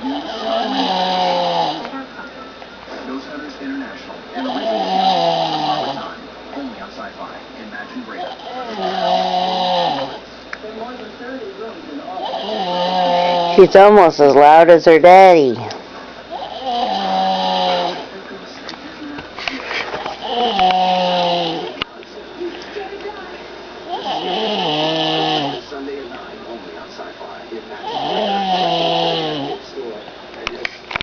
Ghost Hunters International. An original series. Time. Only on Sci-Fi. Imagine greater. She's almost as loud as her daddy.